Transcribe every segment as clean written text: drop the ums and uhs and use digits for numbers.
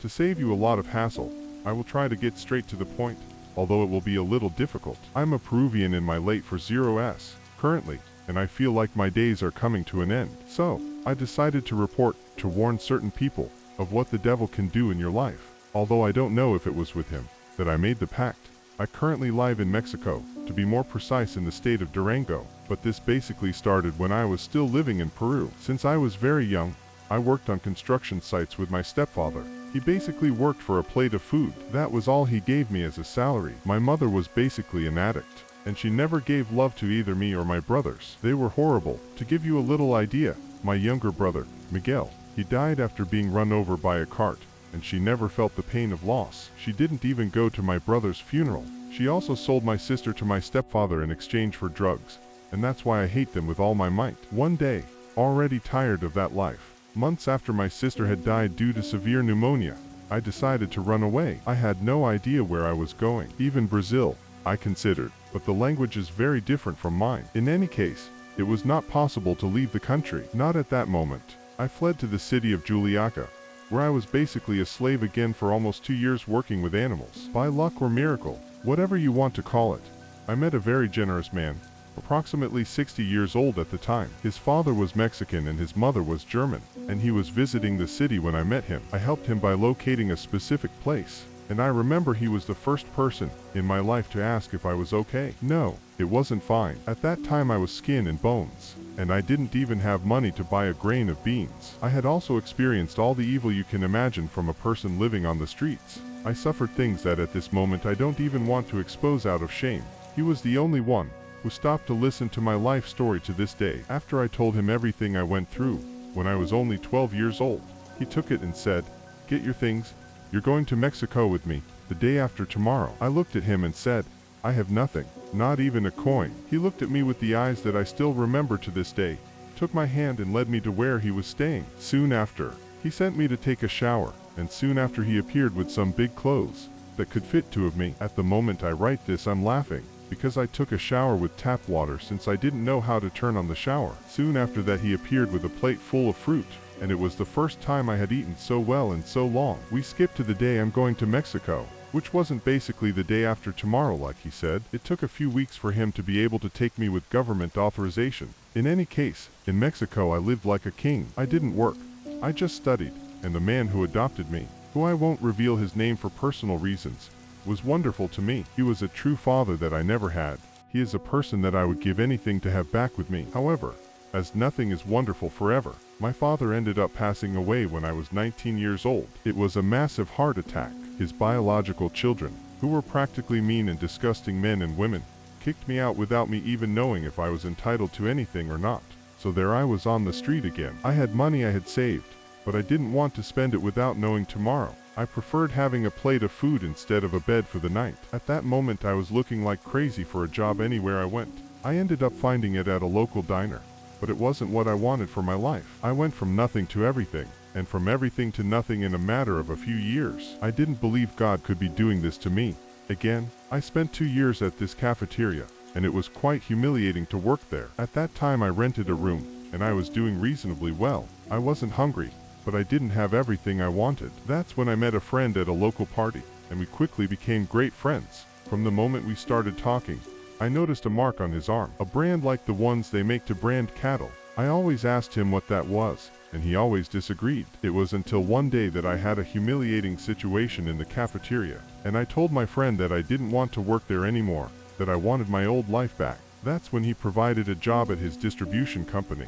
To save you a lot of hassle, I will try to get straight to the point, although it will be a little difficult. I'm a Peruvian in my late 40s currently, and I feel like my days are coming to an end. So, I decided to report to warn certain people of what the devil can do in your life. Although I don't know if it was with him that I made the pact. I currently live in Mexico, to be more precise in the state of Durango, but this basically started when I was still living in Peru. Since I was very young, I worked on construction sites with my stepfather. He basically worked for a plate of food. That was all he gave me as a salary. My mother was basically an addict, and she never gave love to either me or my brothers. They were horrible. To give you a little idea, my younger brother, Miguel, he died after being run over by a cart, and she never felt the pain of loss. She didn't even go to my brother's funeral. She also sold my sister to my stepfather in exchange for drugs, and that's why I hate them with all my might. One day, already tired of that life, months after my sister had died due to severe pneumonia, I decided to run away. I had no idea where I was going. Even Brazil, I considered, but the language is very different from mine. In any case, it was not possible to leave the country. Not at that moment. I fled to the city of Juliaca, where I was basically a slave again for almost 2 years working with animals. By luck or miracle, whatever you want to call it, I met a very generous man, approximately 60 years old at the time. His father was Mexican and his mother was German, and he was visiting the city when I met him. I helped him by locating a specific place, and I remember he was the first person in my life to ask if I was okay. No, it wasn't fine. At that time I was skin and bones, and I didn't even have money to buy a grain of beans. I had also experienced all the evil you can imagine from a person living on the streets. I suffered things that at this moment I don't even want to expose out of shame. He was the only one who stopped to listen to my life story to this day. After I told him everything I went through when I was only 12 years old, he took it and said, "Get your things, you're going to Mexico with me the day after tomorrow." I looked at him and said, "I have nothing, not even a coin." He looked at me with the eyes that I still remember to this day, took my hand and led me to where he was staying. Soon after, he sent me to take a shower, and soon after he appeared with some big clothes that could fit two of me. At the moment I write this, I'm laughing, because I took a shower with tap water since I didn't know how to turn on the shower. Soon after that he appeared with a plate full of fruit, and it was the first time I had eaten so well in so long. We skipped to the day I'm going to Mexico, which wasn't basically the day after tomorrow like he said. It took a few weeks for him to be able to take me with government authorization. In any case, in Mexico I lived like a king. I didn't work, I just studied, and the man who adopted me, who I won't reveal his name for personal reasons, was wonderful to me. He was a true father that I never had. He is a person that I would give anything to have back with me. However, as nothing is wonderful forever, my father ended up passing away when I was 19 years old. It was a massive heart attack. His biological children, who were practically mean and disgusting men and women, kicked me out without me even knowing if I was entitled to anything or not. So there I was on the street again. I had money I had saved, but I didn't want to spend it without knowing tomorrow. I preferred having a plate of food instead of a bed for the night. At that moment I was looking like crazy for a job anywhere I went. I ended up finding it at a local diner, but it wasn't what I wanted for my life. I went from nothing to everything, and from everything to nothing in a matter of a few years. I didn't believe God could be doing this to me. Again, I spent 2 years at this cafeteria, and it was quite humiliating to work there. At that time I rented a room, and I was doing reasonably well. I wasn't hungry, but I didn't have everything I wanted. That's when I met a friend at a local party, and we quickly became great friends. From the moment we started talking, I noticed a mark on his arm, a brand like the ones they make to brand cattle. I always asked him what that was, and he always disagreed. It was until one day that I had a humiliating situation in the cafeteria, and I told my friend that I didn't want to work there anymore, that I wanted my old life back. That's when he provided a job at his distribution company.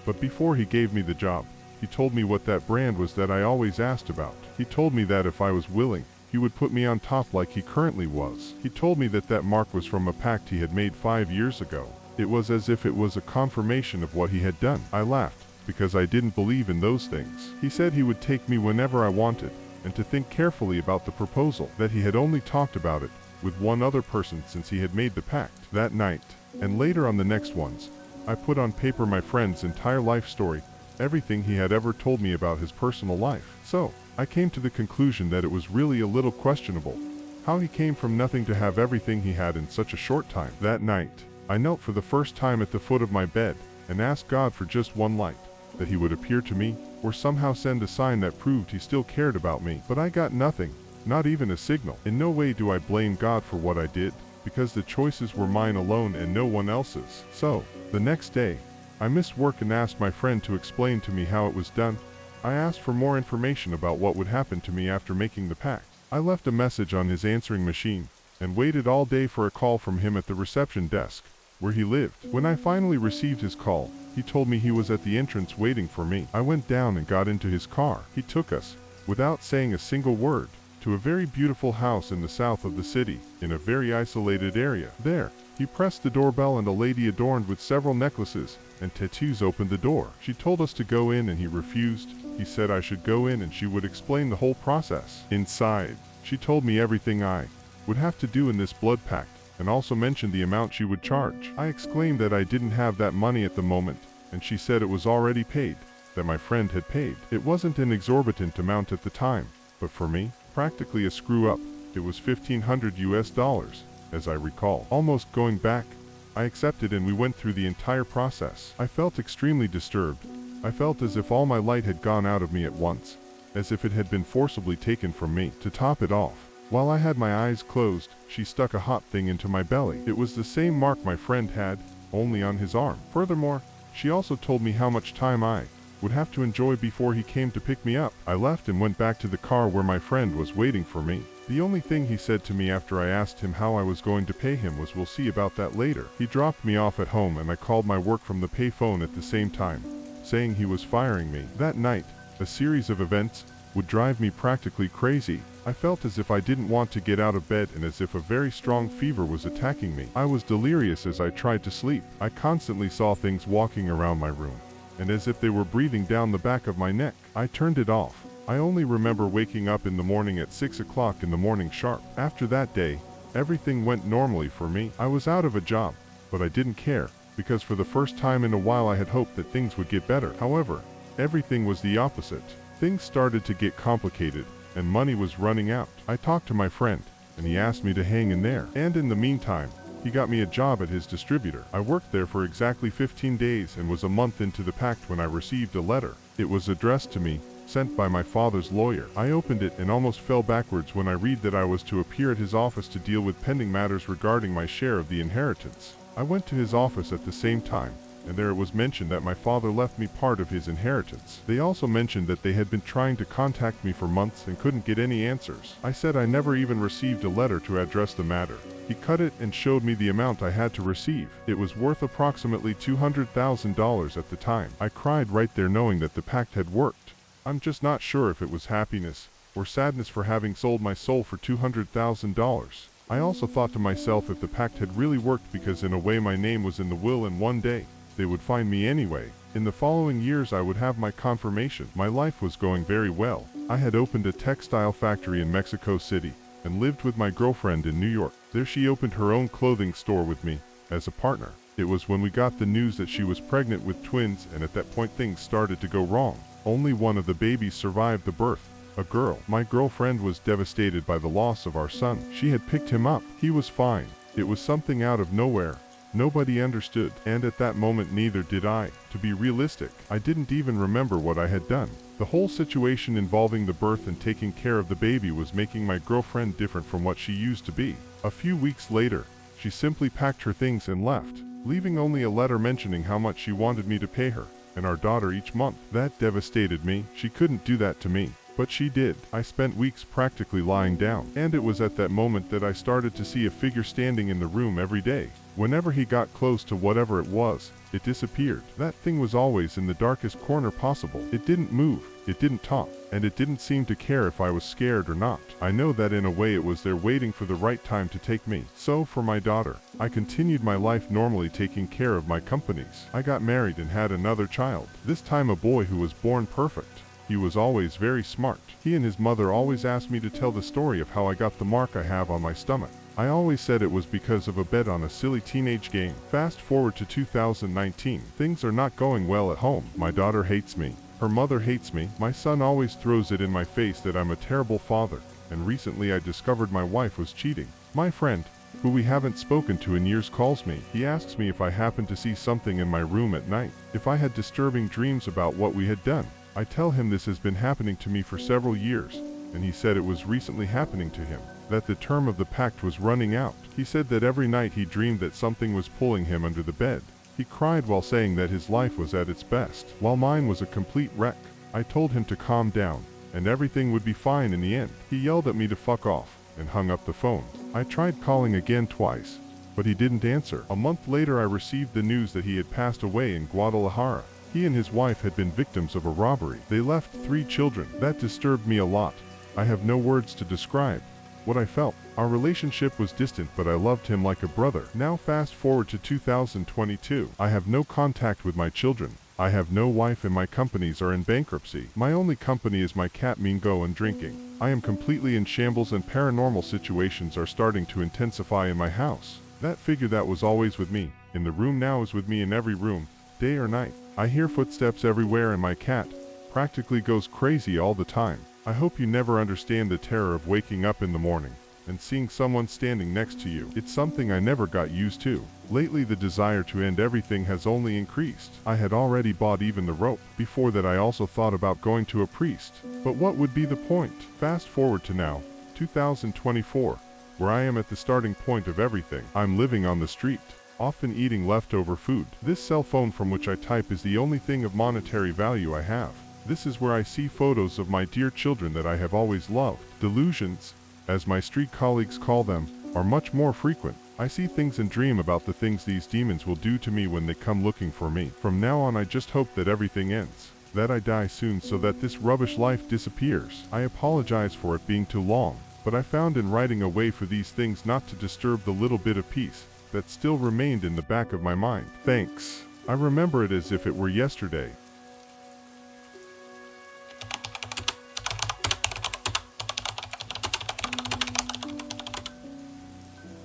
But before he gave me the job, he told me what that brand was that I always asked about. He told me that if I was willing, he would put me on top like he currently was. He told me that that mark was from a pact he had made 5 years ago. It was as if it was a confirmation of what he had done. I laughed, because I didn't believe in those things. He said he would take me whenever I wanted, and to think carefully about the proposal, that he had only talked about it with one other person since he had made the pact. That night, and later on the next ones, I put on paper my friend's entire life story, everything he had ever told me about his personal life. So, I came to the conclusion that it was really a little questionable how he came from nothing to have everything he had in such a short time. That night, I knelt for the first time at the foot of my bed and asked God for just one light, that he would appear to me or somehow send a sign that proved he still cared about me. But I got nothing, not even a signal. In no way do I blame God for what I did, because the choices were mine alone and no one else's. So, the next day, I missed work and asked my friend to explain to me how it was done. I asked for more information about what would happen to me after making the pact. I left a message on his answering machine, and waited all day for a call from him at the reception desk, where he lived. When I finally received his call, he told me he was at the entrance waiting for me. I went down and got into his car. He took us, without saying a single word, to a very beautiful house in the south of the city, in a very isolated area. There, he pressed the doorbell and a lady adorned with several necklaces and tattoos opened the door. She told us to go in and he refused. He said I should go in and she would explain the whole process. Inside, she told me everything I would have to do in this blood pact, and also mentioned the amount she would charge. I exclaimed that I didn't have that money at the moment, and she said it was already paid, that my friend had paid. It wasn't an exorbitant amount at the time, but for me, practically a screw-up. It was $1,500, as I recall. Almost going back, I accepted and we went through the entire process. I felt extremely disturbed. I felt as if all my light had gone out of me at once, as if it had been forcibly taken from me. To top it off, while I had my eyes closed, she stuck a hot thing into my belly. It was the same mark my friend had, only on his arm. Furthermore, she also told me how much time I would have to enjoy before he came to pick me up. I left and went back to the car where my friend was waiting for me. The only thing he said to me after I asked him how I was going to pay him was, "We'll see about that later." He dropped me off at home and I called my work from the payphone at the same time, saying he was firing me. That night, a series of events would drive me practically crazy. I felt as if I didn't want to get out of bed and as if a very strong fever was attacking me. I was delirious as I tried to sleep. I constantly saw things walking around my room, and as if they were breathing down the back of my neck. I turned it off. I only remember waking up in the morning at 6 o'clock in the morning sharp. After that day, everything went normally for me. I was out of a job, but I didn't care, because for the first time in a while I had hoped that things would get better. However, everything was the opposite. Things started to get complicated, and money was running out. I talked to my friend, and he asked me to hang in there. And in the meantime, he got me a job at his distributor. I worked there for exactly 15 days and was a month into the pact when I received a letter. It was addressed to me, sent by my father's lawyer. I opened it and almost fell backwards when I read that I was to appear at his office to deal with pending matters regarding my share of the inheritance. I went to his office at the same time, and there it was mentioned that my father left me part of his inheritance. They also mentioned that they had been trying to contact me for months and couldn't get any answers. I said I never even received a letter to address the matter. He cut it and showed me the amount I had to receive. It was worth approximately $200,000 at the time. I cried right there knowing that the pact had worked. I'm just not sure if it was happiness or sadness for having sold my soul for $200,000. I also thought to myself if the pact had really worked, because in a way my name was in the will and one day they would find me anyway. In the following years I would have my confirmation. My life was going very well. I had opened a textile factory in Mexico City and lived with my girlfriend in New York. There she opened her own clothing store with me as a partner. It was when we got the news that she was pregnant with twins, and at that point things started to go wrong. Only one of the babies survived the birth, a girl. My girlfriend was devastated by the loss of our son. She had picked him up. He was fine. It was something out of nowhere. Nobody understood, and at that moment neither did I. To be realistic, I didn't even remember what I had done. The whole situation involving the birth and taking care of the baby was making my girlfriend different from what she used to be. A few weeks later, she simply packed her things and left, leaving only a letter mentioning how much she wanted me to pay her and our daughter each month. That devastated me. She couldn't do that to me, but she did. I spent weeks practically lying down, and it was at that moment that I started to see a figure standing in the room every day. Whenever he got close to whatever it was, it disappeared. That thing was always in the darkest corner possible. It didn't move, it didn't talk, and it didn't seem to care if I was scared or not. I know that in a way it was there waiting for the right time to take me. So for my daughter, I continued my life normally, taking care of my companies. I got married and had another child, this time a boy who was born perfect. He was always very smart. He and his mother always asked me to tell the story of how I got the mark I have on my stomach. I always said it was because of a bet on a silly teenage game. Fast forward to 2019. Things are not going well at home. My daughter hates me. Her mother hates me. My son always throws it in my face that I'm a terrible father. And recently I discovered my wife was cheating. My friend, who we haven't spoken to in years, calls me. He asks me if I happen to see something in my room at night, if I had disturbing dreams about what we had done. I tell him this has been happening to me for several years, and he said it was recently happening to him, that the term of the pact was running out. He said that every night he dreamed that something was pulling him under the bed. He cried while saying that his life was at its best, while mine was a complete wreck. I told him to calm down, and everything would be fine in the end. He yelled at me to fuck off, and hung up the phone. I tried calling again twice, but he didn't answer. A month later I received the news that he had passed away in Guadalajara. He and his wife had been victims of a robbery. They left 3 children. That disturbed me a lot. I have no words to describe what I felt. Our relationship was distant, but I loved him like a brother. Now fast forward to 2022. I have no contact with my children. I have no wife and my companies are in bankruptcy. My only company is my cat Mingo and drinking. I am completely in shambles and paranormal situations are starting to intensify in my house. That figure that was always with me in the room now is with me in every room, day or night. I hear footsteps everywhere and my cat practically goes crazy all the time. I hope you never understand the terror of waking up in the morning and seeing someone standing next to you. It's something I never got used to. Lately the desire to end everything has only increased. I had already bought even the rope. Before that I also thought about going to a priest. But what would be the point? Fast forward to now, 2024, where I am at the starting point of everything. I'm living on the street, often eating leftover food. This cell phone from which I type is the only thing of monetary value I have. This is where I see photos of my dear children that I have always loved. Delusions, as my street colleagues call them, are much more frequent. I see things and dream about the things these demons will do to me when they come looking for me. From now on I just hope that everything ends, that I die soon so that this rubbish life disappears. I apologize for it being too long, but I found in writing a way for these things not to disturb the little bit of peace that still remained in the back of my mind. Thanks. I remember it as if it were yesterday.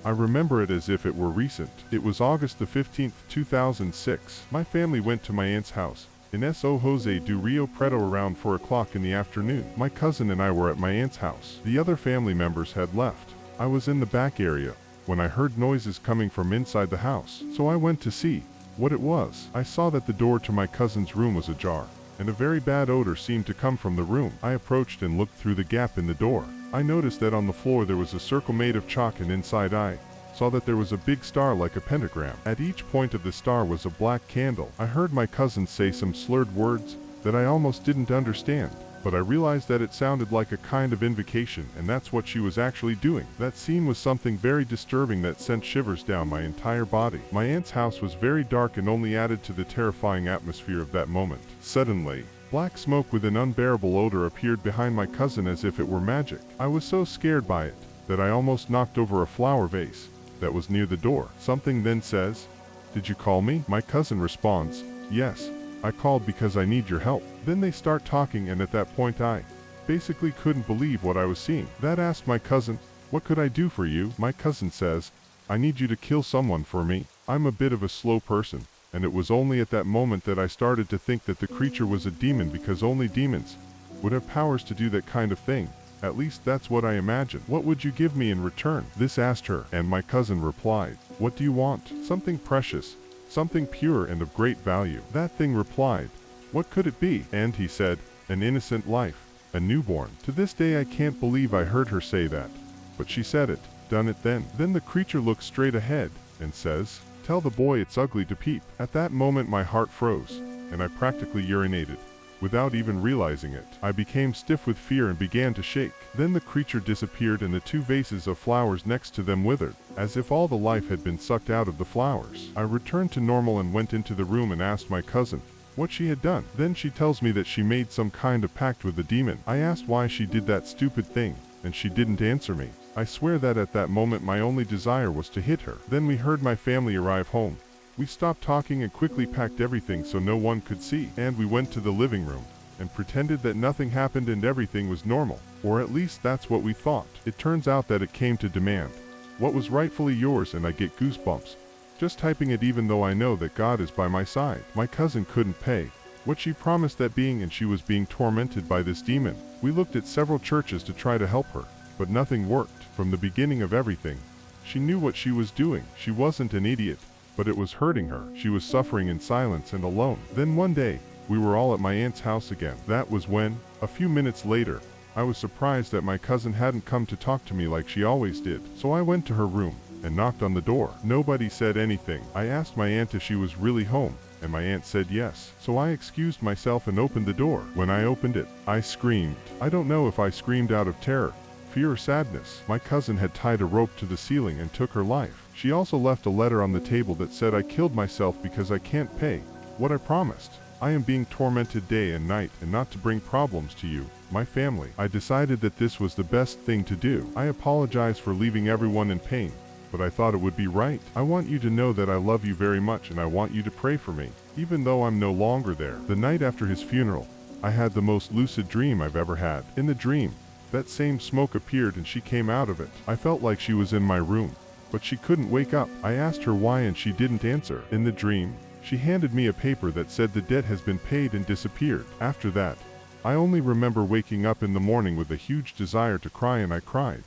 I remember it as if it were recent. It was August the 15th, 2006. My family went to my aunt's house in San Jose do Rio Preto around 4 o'clock in the afternoon. My cousin and I were at my aunt's house. The other family members had left. I was in the back area when I heard noises coming from inside the house, so I went to see what it was. I saw that the door to my cousin's room was ajar, and a very bad odor seemed to come from the room. I approached and looked through the gap in the door. I noticed that on the floor there was a circle made of chalk, and inside I saw that there was a big star like a pentagram. At each point of the star was a black candle. I heard my cousin say some slurred words that I almost didn't understand, but I realized that it sounded like a kind of invocation, and that's what she was actually doing. That scene was something very disturbing that sent shivers down my entire body. My aunt's house was very dark and only added to the terrifying atmosphere of that moment. Suddenly, black smoke with an unbearable odor appeared behind my cousin as if it were magic. I was so scared by it that I almost knocked over a flower vase that was near the door. Something then says, "Did you call me?" My cousin responds, "Yes, I called because I need your help." Then they start talking, and at that point I basically couldn't believe what I was seeing. That asked my cousin, "What could I do for you?" My cousin says, "I need you to kill someone for me. I'm a bit of a slow person." And it was only at that moment that I started to think that the creature was a demon, because only demons would have powers to do that kind of thing. At least that's what I imagined. "What would you give me in return?" This asked her, and my cousin replied, "What do you want?" "Something precious, something pure and of great value." That thing replied, "What could it be?" And he said, "An innocent life, a newborn." To this day I can't believe I heard her say that, but she said it, done it then. Then the creature looks straight ahead and says, "Tell the boy it's ugly to peep." At that moment my heart froze, and I practically urinated, without even realizing it. I became stiff with fear and began to shake. Then the creature disappeared, and the 2 vases of flowers next to them withered, as if all the life had been sucked out of the flowers. I returned to normal and went into the room and asked my cousin what she had done. Then she tells me that she made some kind of pact with the demon. I asked why she did that stupid thing, and she didn't answer me. I swear that at that moment my only desire was to hit her. Then we heard my family arrive home. We stopped talking and quickly packed everything so no one could see, and we went to the living room and pretended that nothing happened and everything was normal, or at least that's what we thought. It turns out that it came to demand what was rightfully yours, and I get goosebumps just typing it, even though I know that God is by my side. My cousin couldn't pay what she promised that being, and she was being tormented by this demon. We looked at several churches to try to help her, but nothing worked. From the beginning of everything, she knew what she was doing. She wasn't an idiot, but it was hurting her. She was suffering in silence and alone. Then one day, we were all at my aunt's house again. That was when, a few minutes later, I was surprised that my cousin hadn't come to talk to me like she always did. So I went to her room and knocked on the door. Nobody said anything. I asked my aunt if she was really home, and my aunt said yes. So I excused myself and opened the door. When I opened it, I screamed. I don't know if I screamed out of terror, fear or sadness. My cousin had tied a rope to the ceiling and took her life. She also left a letter on the table that said I killed myself because I can't pay what I promised. I am being tormented day and night, and not to bring problems to you, my family. I decided that this was the best thing to do. I apologize for leaving everyone in pain, but I thought it would be right. I want you to know that I love you very much, and I want you to pray for me, even though I'm no longer there. The night after his funeral, I had the most lucid dream I've ever had. In the dream, that same smoke appeared and she came out of it. I felt like she was in my room, but she couldn't wake up. I asked her why and she didn't answer. In the dream, she handed me a paper that said the debt has been paid and disappeared. After that, I only remember waking up in the morning with a huge desire to cry, and I cried.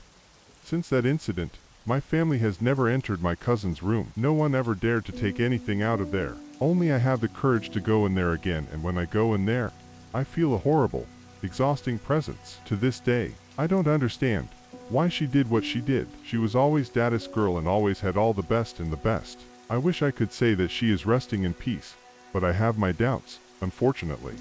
Since that incident, my family has never entered my cousin's room. No one ever dared to take anything out of there. Only I have the courage to go in there again, and when I go in there, I feel a horrible, exhausting presence. To this day, I don't understand why she did what she did. She was always Daddy's girl and always had all the best and the best. I wish I could say that she is resting in peace, but I have my doubts, unfortunately.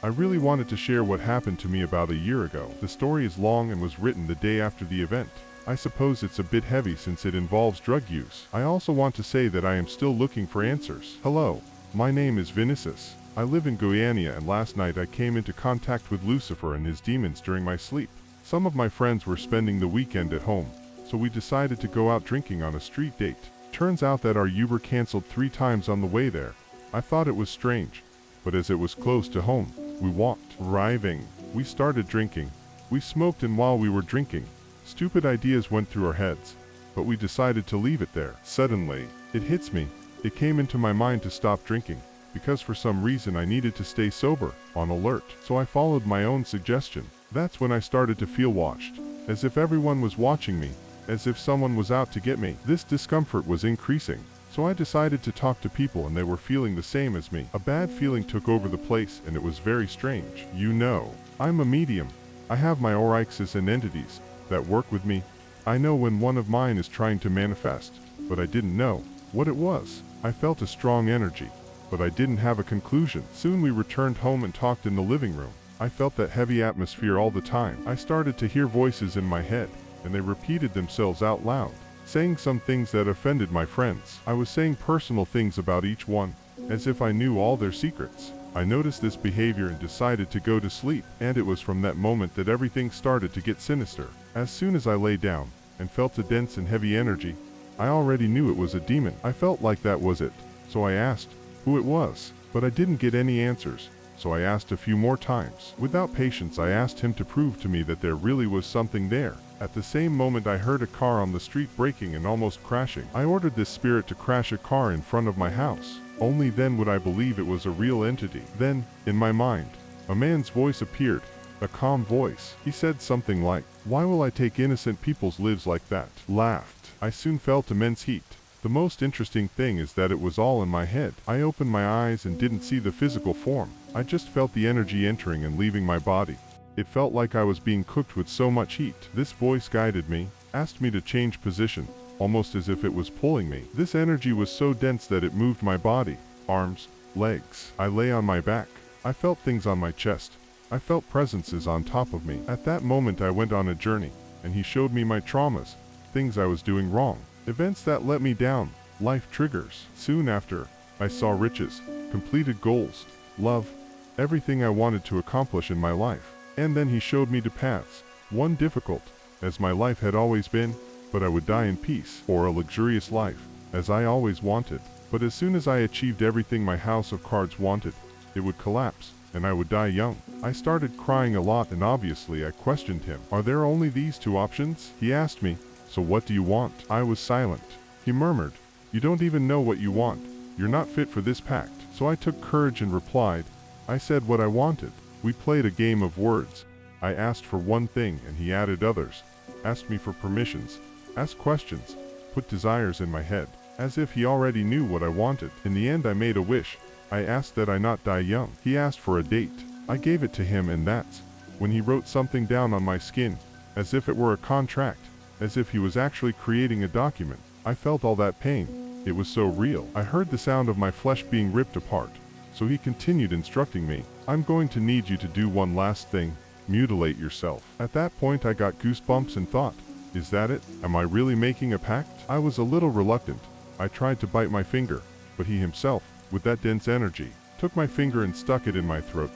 I really wanted to share what happened to me about a year ago. The story is long and was written the day after the event. I suppose it's a bit heavy since it involves drug use. I also want to say that I am still looking for answers. Hello, my name is Vinicius. I live in Guyana, and last night I came into contact with Lucifer and his demons during my sleep. Some of my friends were spending the weekend at home, so we decided to go out drinking on a street date. Turns out that our Uber canceled 3 times on the way there. I thought it was strange, but as it was close to home, we walked. Arriving, we started drinking. We smoked, and while we were drinking, stupid ideas went through our heads, but we decided to leave it there. Suddenly, it hits me. It came into my mind to stop drinking, because for some reason I needed to stay sober, on alert. So I followed my own suggestion. That's when I started to feel watched, as if everyone was watching me, as if someone was out to get me. This discomfort was increasing, so I decided to talk to people, and they were feeling the same as me. A bad feeling took over the place, and it was very strange. You know, I'm a medium. I have my orixes and entities that work with me. I know when one of mine is trying to manifest, but I didn't know what it was. I felt a strong energy, but I didn't have a conclusion. Soon we returned home and talked in the living room. I felt that heavy atmosphere all the time. I started to hear voices in my head, and they repeated themselves out loud, saying some things that offended my friends. I was saying personal things about each one, as if I knew all their secrets. I noticed this behavior and decided to go to sleep, and it was from that moment that everything started to get sinister. As soon as I lay down and felt a dense and heavy energy, I already knew it was a demon. I felt like that was it, so I asked who it was, but I didn't get any answers, so I asked a few more times. Without patience, I asked him to prove to me that there really was something there. At the same moment, I heard a car on the street braking and almost crashing. I ordered this spirit to crash a car in front of my house. Only then would I believe it was a real entity. Then, in my mind, a man's voice appeared, a calm voice. He said something like, "Why will I take innocent people's lives like that?" Laughed. I soon felt immense heat. The most interesting thing is that it was all in my head. I opened my eyes and didn't see the physical form. I just felt the energy entering and leaving my body. It felt like I was being cooked with so much heat. This voice guided me, asked me to change position, almost as if it was pulling me. This energy was so dense that it moved my body, arms, legs. I lay on my back. I felt things on my chest. I felt presences on top of me. At that moment I went on a journey, and he showed me my traumas, things I was doing wrong, events that let me down, life triggers. Soon after, I saw riches, completed goals, love, everything I wanted to accomplish in my life. And then he showed me 2 paths, one difficult, as my life had always been, but I would die in peace, or a luxurious life, as I always wanted. But as soon as I achieved everything my house of cards wanted, it would collapse, and I would die young. I started crying a lot, and obviously I questioned him. "Are there only these 2 options?" He asked me, "So what do you want?" I was silent. He murmured, "You don't even know what you want. You're not fit for this pact." So I took courage and replied. I said what I wanted. We played a game of words. I asked for one thing and he added others. asked me for permissions, asked questions, put desires in my head, as if he already knew what I wanted. In the end I made a wish. I asked that I not die young. He asked for a date. I gave it to him, and that's when he wrote something down on my skin, as if it were a contract, as if he was actually creating a document. I felt all that pain. It was so real. I heard the sound of my flesh being ripped apart. So he continued instructing me, I'm going to need you to do one last thing, mutilate yourself. At that point I got goosebumps and thought, is that it? Am I really making a pact? I was a little reluctant. I tried to bite my finger, but he himself, with that dense energy, took my finger and stuck it in my throat,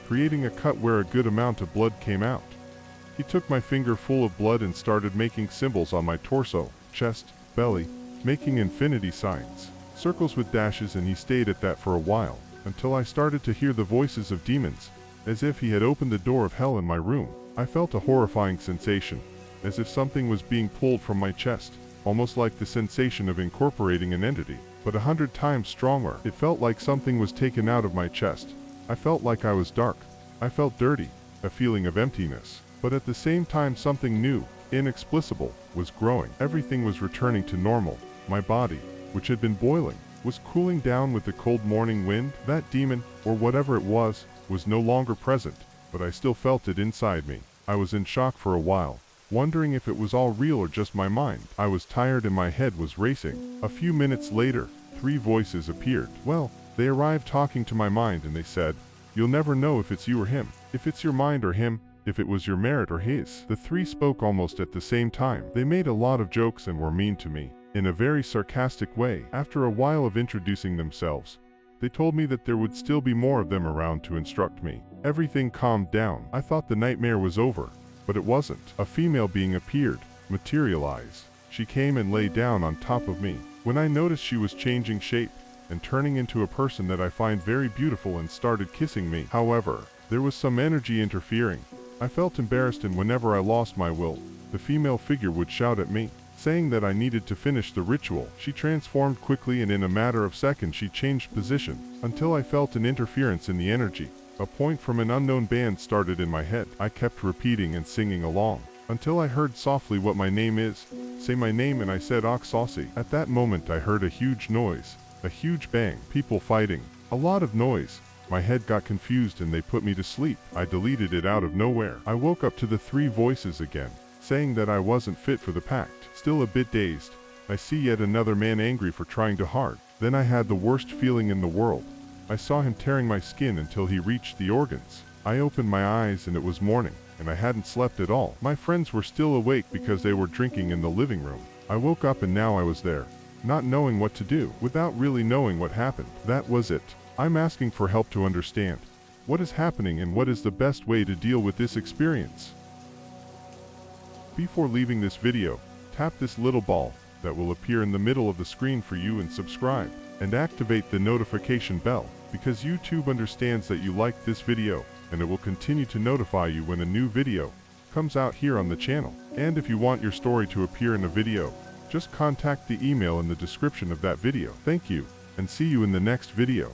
creating a cut where a good amount of blood came out. He took my finger full of blood and started making symbols on my torso, chest, belly, making infinity signs, circles with dashes, and he stayed at that for a while, until I started to hear the voices of demons, as if he had opened the door of hell in my room. I felt a horrifying sensation, as if something was being pulled from my chest, almost like the sensation of incorporating an entity, but 100 times stronger. It felt like something was taken out of my chest. I felt like I was dark. I felt dirty, a feeling of emptiness. But at the same time something new, inexplicable, was growing. Everything was returning to normal. My body, which had been boiling, was cooling down with the cold morning wind. That demon, or whatever it was no longer present, but I still felt it inside me. I was in shock for a while, wondering if it was all real or just my mind. I was tired and my head was racing. A few minutes later, 3 voices appeared. Well, they arrived talking to my mind, and they said, you'll never know if it's you or him, if it's your mind or him, if it was your merit or his. The 3 spoke almost at the same time. They made a lot of jokes and were mean to me, in a very sarcastic way. After a while of introducing themselves, they told me that there would still be more of them around to instruct me. Everything calmed down. I thought the nightmare was over, but it wasn't. A female being appeared, materialized. She came and lay down on top of me. When I noticed she was changing shape and turning into a person that I find very beautiful, and started kissing me. However, there was some energy interfering. I felt embarrassed, and whenever I lost my will, the female figure would shout at me, saying that I needed to finish the ritual. She transformed quickly, and in a matter of seconds she changed position, until I felt an interference in the energy. A point from an unknown band started in my head. I kept repeating and singing along, until I heard softly what my name is. Say my name, and I said Oxaucy. At that moment I heard a huge noise, a huge bang, people fighting, a lot of noise. My head got confused and they put me to sleep. I deleted it out of nowhere. I woke up to the 3 voices again, saying that I wasn't fit for the pact. Still a bit dazed, I see yet another man angry for trying too hard. Then I had the worst feeling in the world. I saw him tearing my skin until he reached the organs. I opened my eyes and it was morning, and I hadn't slept at all. My friends were still awake because they were drinking in the living room. I woke up and now I was there, not knowing what to do, without really knowing what happened. That was it. I'm asking for help to understand what is happening and what is the best way to deal with this experience. Before leaving this video, tap this little ball that will appear in the middle of the screen for you, and subscribe, and activate the notification bell, because YouTube understands that you liked this video, and it will continue to notify you when a new video comes out here on the channel. And if you want your story to appear in a video, just contact the email in the description of that video. Thank you, and see you in the next video.